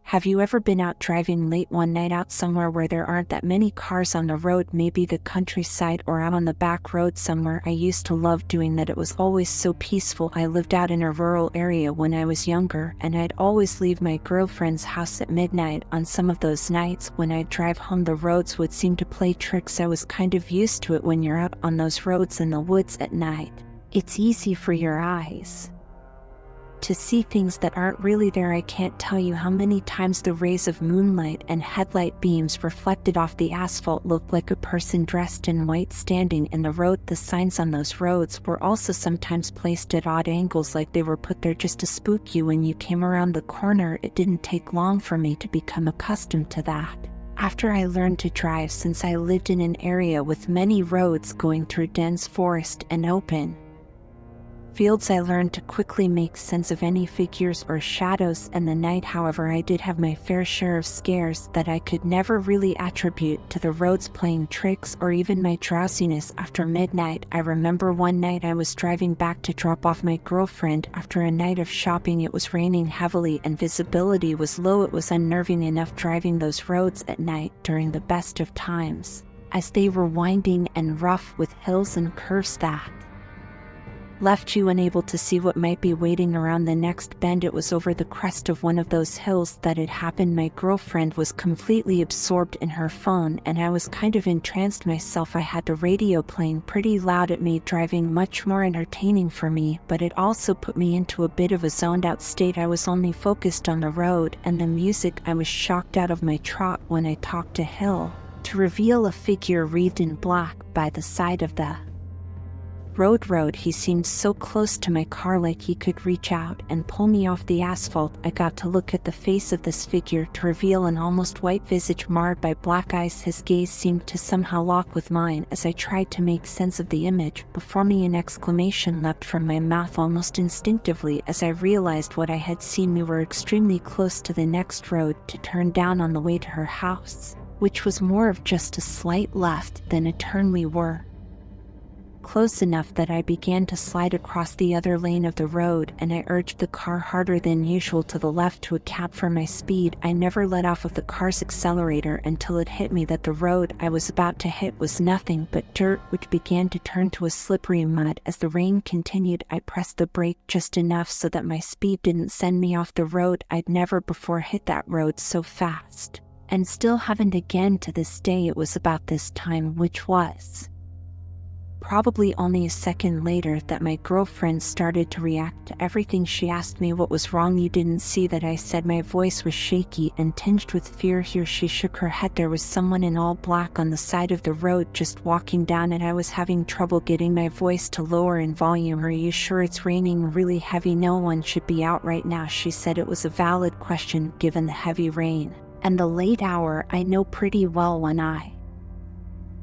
Have you ever been out driving late one night out somewhere where there aren't that many cars on the road, maybe the countryside or out on the back road somewhere? I used to love doing that. It was always so peaceful. I lived out in a rural area when I was younger, and I'd always leave my girlfriend's house at midnight. On some of those nights, when I'd drive home, the roads would seem to play tricks. I was kind of used to it when you're out on those roads in the woods at night. It's easy for your eyes to see things that aren't really there. I can't tell you how many times the rays of moonlight and headlight beams reflected off the asphalt looked like a person dressed in white standing in the road. The signs on those roads were also sometimes placed at odd angles, like they were put there just to spook you when you came around the corner. It didn't take long for me to become accustomed to that. After I learned to drive, since I lived in an area with many roads going through dense forest and open fields, I learned to quickly make sense of any figures or shadows in the night. However, I did have my fair share of scares that I could never really attribute to the roads playing tricks or even my drowsiness after midnight. I remember one night I was driving back to drop off my girlfriend after a night of shopping. It was raining heavily and visibility was low. It was unnerving enough driving those roads at night during the best of times, as they were winding and rough with hills and curves that left you unable to see what might be waiting around the next bend. It was over the crest of one of those hills that it happened. My girlfriend was completely absorbed in her phone, and I was kind of entranced myself. I had the radio playing pretty loud. It made driving much more entertaining for me, but it also put me into a bit of a zoned out state. I was only focused on the road and the music. I was shocked out of my trot when I talked to Hill to reveal a figure wreathed in black by the side of the road. He seemed so close to my car, like he could reach out and pull me off the asphalt. I got to look at the face of this figure to reveal an almost white visage marred by black eyes. His gaze seemed to somehow lock with mine as I tried to make sense of the image before me. An exclamation leapt from my mouth almost instinctively as I realized what I had seen. We were extremely close to the next road to turn down on the way to her house, which was more of just a slight left than a turn. We were close enough that I began to slide across the other lane of the road, and I urged the car harder than usual to the left to account for my speed. I never let off of the car's accelerator until it hit me that the road I was about to hit was nothing but dirt, which began to turn to a slippery mud. As the rain continued, I pressed the brake just enough so that my speed didn't send me off the road. I'd never before hit that road so fast, and still haven't again to this day. It was about this time, which was probably only a second later, that my girlfriend started to react to everything. She asked me what was wrong. You didn't see that, I said. My voice was shaky and tinged with fear. Here she shook her head. There was someone in all black on the side of the road just walking down, and I was having trouble getting my voice to lower in volume. Are you sure? It's raining really heavy. No one should be out right now, she said. It was a valid question given the heavy rain and the late hour. I know pretty well when I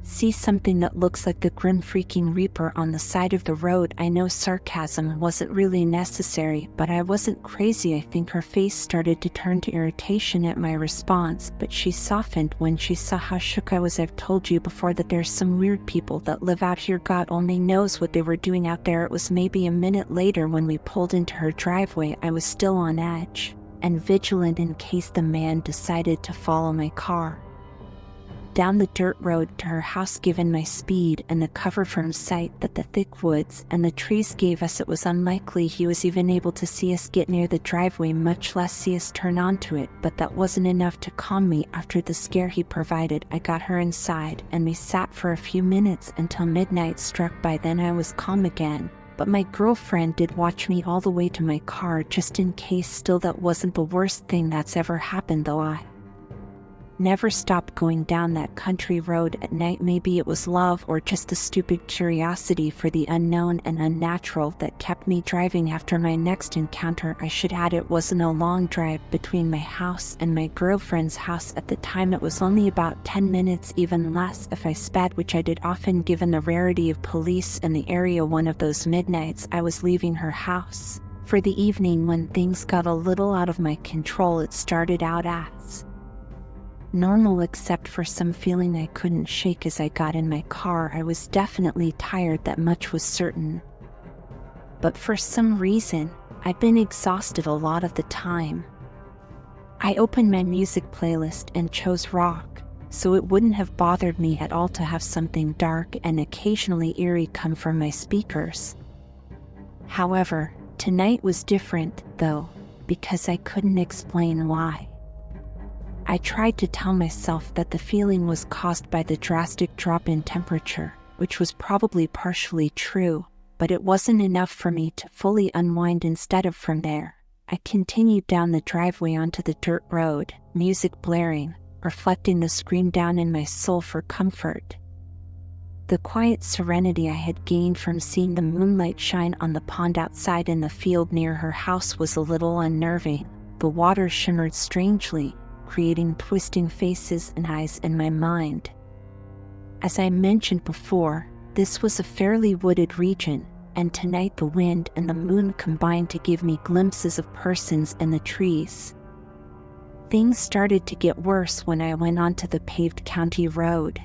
see something that looks like the grim freaking reaper on the side of the road. I know sarcasm wasn't really necessary, but I wasn't crazy. I think her face started to turn to irritation at my response, but she softened when she saw how shook I was. I've told you before that there's some weird people that live out here. God only knows what they were doing out there. It was maybe a minute later when we pulled into her driveway. I was still on edge and vigilant in case the man decided to follow my car down the dirt road to her house. Given my speed and the cover from sight that the thick woods and the trees gave us, it was unlikely he was even able to see us get near the driveway, much less see us turn onto it. But that wasn't enough to calm me after the scare he provided. I got her inside, and we sat for a few minutes until midnight struck. By then I was calm again, but my girlfriend did watch me all the way to my car just in case. Still, that wasn't the worst thing that's ever happened, though. I never stopped going down that country road at night. Maybe it was love or just a stupid curiosity for the unknown and unnatural that kept me driving. After my next encounter, I should add, it wasn't a long drive between my house and my girlfriend's house. At the time it was only about 10 minutes, even less if I sped, which I did often given the rarity of police in the area. One of those midnights I was leaving her house for the evening when things got a little out of my control. It started out as normal, except for some feeling I couldn't shake as I got in my car. I was definitely tired, that much was certain. But for some reason, I'd been exhausted a lot of the time. I opened my music playlist and chose rock, so it wouldn't have bothered me at all to have something dark and occasionally eerie come from my speakers. However, tonight was different, though, because I couldn't explain why. I tried to tell myself that the feeling was caused by the drastic drop in temperature, which was probably partially true, but it wasn't enough for me to fully unwind. Instead of from there, I continued down the driveway onto the dirt road, music blaring, reflecting the scream down in my soul for comfort. The quiet serenity I had gained from seeing the moonlight shine on the pond outside in the field near her house was a little unnerving. The water shimmered strangely, creating twisting faces and eyes in my mind. As I mentioned before, this was a fairly wooded region, and tonight the wind and the moon combined to give me glimpses of persons in the trees. Things started to get worse when I went onto the paved county road.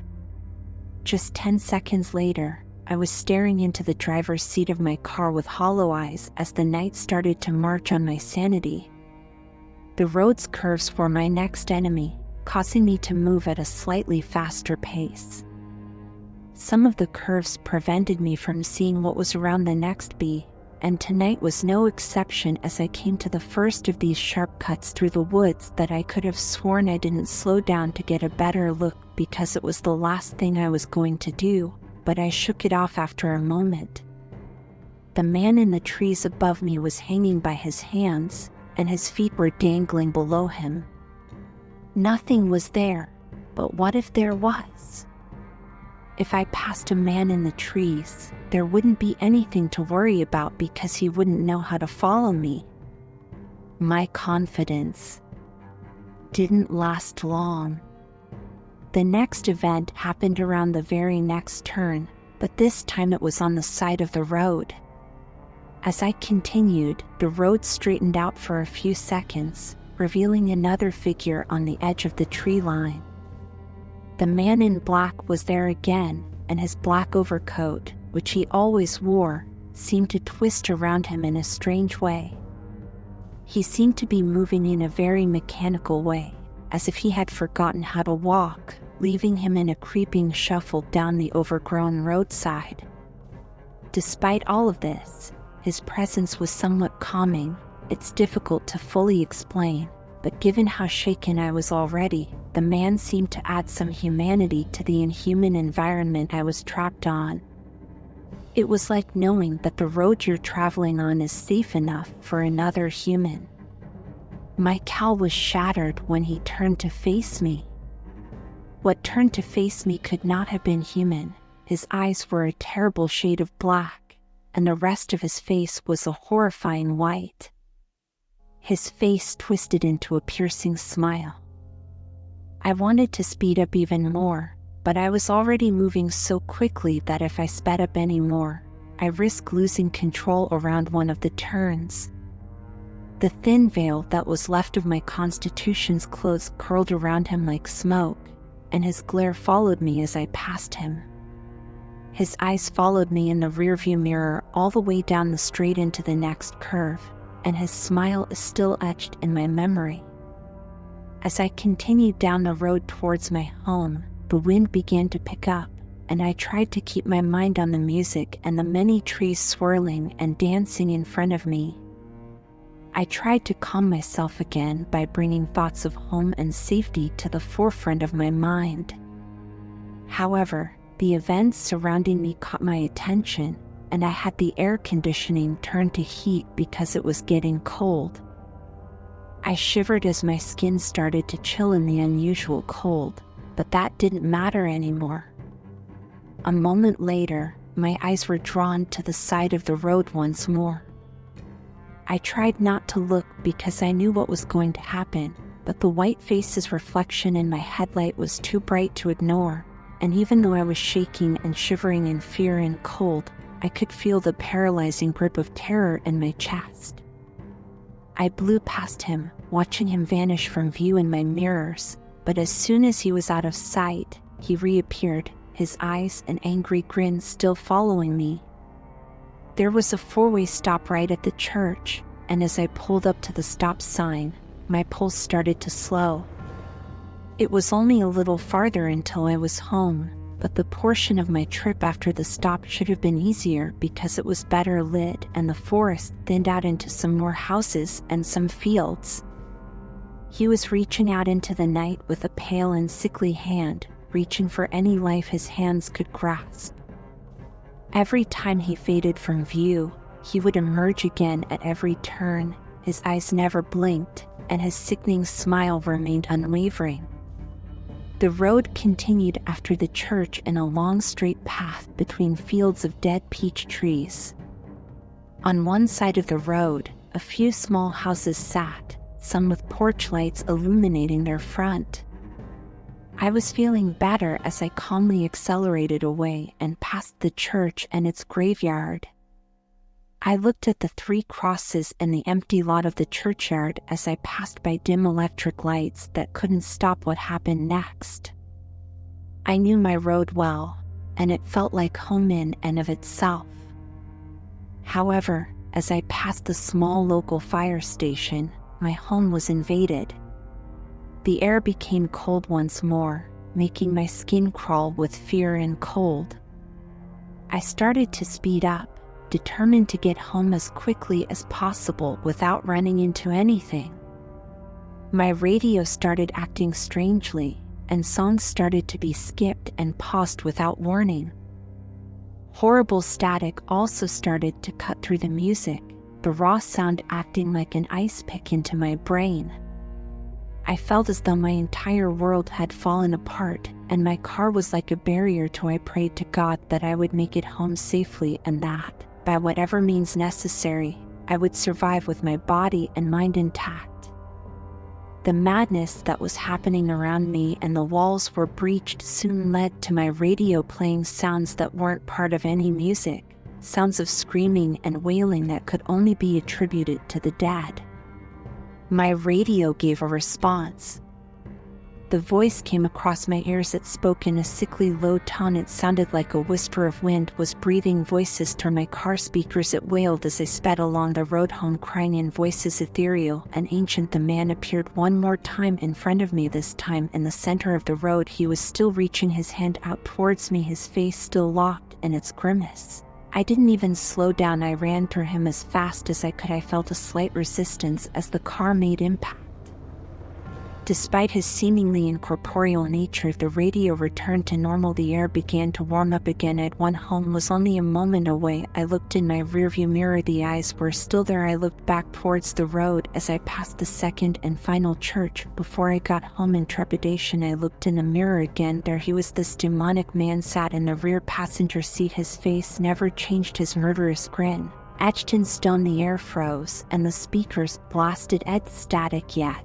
Just 10 seconds later, I was staring into the driver's seat of my car with hollow eyes as the night started to march on my sanity. The road's curves were my next enemy, causing me to move at a slightly faster pace. Some of the curves prevented me from seeing what was around the next bend, and tonight was no exception as I came to the first of these sharp cuts through the woods that I could have sworn I didn't slow down to get a better look because it was the last thing I was going to do, but I shook it off after a moment. The man in the trees above me was hanging by his hands, and his feet were dangling below him. Nothing was there, but what if there was? If I passed a man in the trees, there wouldn't be anything to worry about because he wouldn't know how to follow me. My confidence didn't last long. The next event happened around the very next turn, but this time it was on the side of the road. As I continued, the road straightened out for a few seconds, revealing another figure on the edge of the tree line. The man in black was there again, and his black overcoat, which he always wore, seemed to twist around him in a strange way. He seemed to be moving in a very mechanical way, as if he had forgotten how to walk, leaving him in a creeping shuffle down the overgrown roadside. Despite all of this, his presence was somewhat calming. It's difficult to fully explain, but given how shaken I was already, the man seemed to add some humanity to the inhuman environment I was trapped on. It was like knowing that the road you're traveling on is safe enough for another human. My cowl was shattered when he turned to face me. What turned to face me could not have been human. His eyes were a terrible shade of black, and the rest of his face was a horrifying white. His face twisted into a piercing smile. I wanted to speed up even more, but I was already moving so quickly that if I sped up any more, I risked losing control around one of the turns. The thin veil that was left of my Constitution's clothes curled around him like smoke, and his glare followed me as I passed him. His eyes followed me in the rearview mirror all the way down the straight into the next curve, and his smile is still etched in my memory. As I continued down the road towards my home, the wind began to pick up, and I tried to keep my mind on the music and the many trees swirling and dancing in front of me. I tried to calm myself again by bringing thoughts of home and safety to the forefront of my mind. However, the events surrounding me caught my attention, and I had the air conditioning turned to heat because it was getting cold. I shivered as my skin started to chill in the unusual cold, but that didn't matter anymore. A moment later, my eyes were drawn to the side of the road once more. I tried not to look because I knew what was going to happen, but the white face's reflection in my headlight was too bright to ignore, and even though I was shaking and shivering in fear and cold, I could feel the paralyzing grip of terror in my chest. I blew past him, watching him vanish from view in my mirrors, but as soon as he was out of sight, he reappeared, his eyes and angry grin still following me. There was a four-way stop right at the church, and as I pulled up to the stop sign, my pulse started to slow. It was only a little farther until I was home, but the portion of my trip after the stop should have been easier because it was better lit and the forest thinned out into some more houses and some fields. He was reaching out into the night with a pale and sickly hand, reaching for any life his hands could grasp. Every time he faded from view, he would emerge again at every turn. His eyes never blinked, and his sickening smile remained unwavering. The road continued after the church in a long straight path between fields of dead peach trees. On one side of the road, a few small houses sat, some with porch lights illuminating their front. I was feeling better as I calmly accelerated away and passed the church and its graveyard. I looked at the 3 crosses in the empty lot of the churchyard as I passed by dim electric lights that couldn't stop what happened next. I knew my road well, and it felt like home in and of itself. However, as I passed the small local fire station, my home was invaded. The air became cold once more, making my skin crawl with fear and cold. I started to speed up, determined to get home as quickly as possible without running into anything. My radio started acting strangely, and songs started to be skipped and paused without warning. Horrible static also started to cut through the music, the raw sound acting like an ice pick into my brain. I felt as though my entire world had fallen apart, and my car was like a barrier till I prayed to God that I would make it home safely and that, by whatever means necessary, I would survive with my body and mind intact. The madness that was happening around me and the walls were breached soon led to my radio playing sounds that weren't part of any music, sounds of screaming and wailing that could only be attributed to the dead. My radio gave a response. The voice came across my ears. It spoke in a sickly low tone. It sounded like a whisper of wind was breathing voices through my car speakers. It wailed as I sped along the road home, crying in voices ethereal and ancient. The man appeared one more time in front of me, this time in the center of the road. He was still reaching his hand out towards me, his face still locked in its grimace. I didn't even slow down. I ran through him as fast as I could. I felt a slight resistance as the car made impact. Despite his seemingly incorporeal nature, the radio returned to normal. The air began to warm up again. I'd won home was only a moment away. I looked in my rearview mirror. The eyes were still there. I looked back towards the road as I passed the second and final church. Before I got home in trepidation, I looked in the mirror again. There he was. This demonic man sat in the rear passenger seat. His face never changed, his murderous grin etched in stone. The air froze, and the speakers blasted static yet.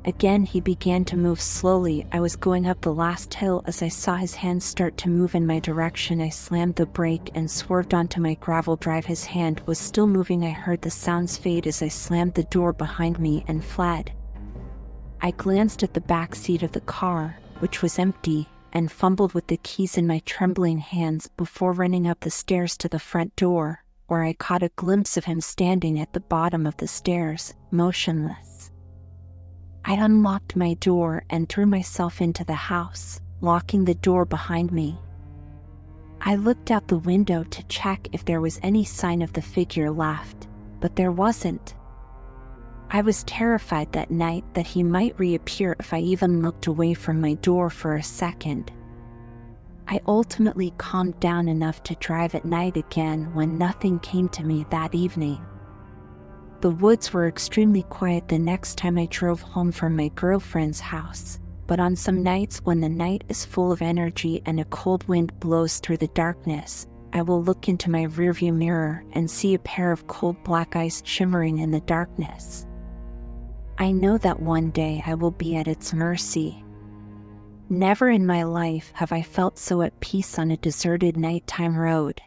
Again he began to move slowly. I was going up the last hill as I saw his hands start to move in my direction. I slammed the brake and swerved onto my gravel drive. His hand was still moving. I heard the sounds fade as I slammed the door behind me and fled. I glanced at the back seat of the car, which was empty, and fumbled with the keys in my trembling hands before running up the stairs to the front door, where I caught a glimpse of him standing at the bottom of the stairs, motionless. I unlocked my door and threw myself into the house, locking the door behind me. I looked out the window to check if there was any sign of the figure left, but there wasn't. I was terrified that night that he might reappear if I even looked away from my door for a second. I ultimately calmed down enough to drive at night again when nothing came to me that evening. The woods were extremely quiet the next time I drove home from my girlfriend's house, but on some nights when the night is full of energy and a cold wind blows through the darkness, I will look into my rearview mirror and see a pair of cold black eyes shimmering in the darkness. I know that one day I will be at its mercy. Never in my life have I felt so at peace on a deserted nighttime road.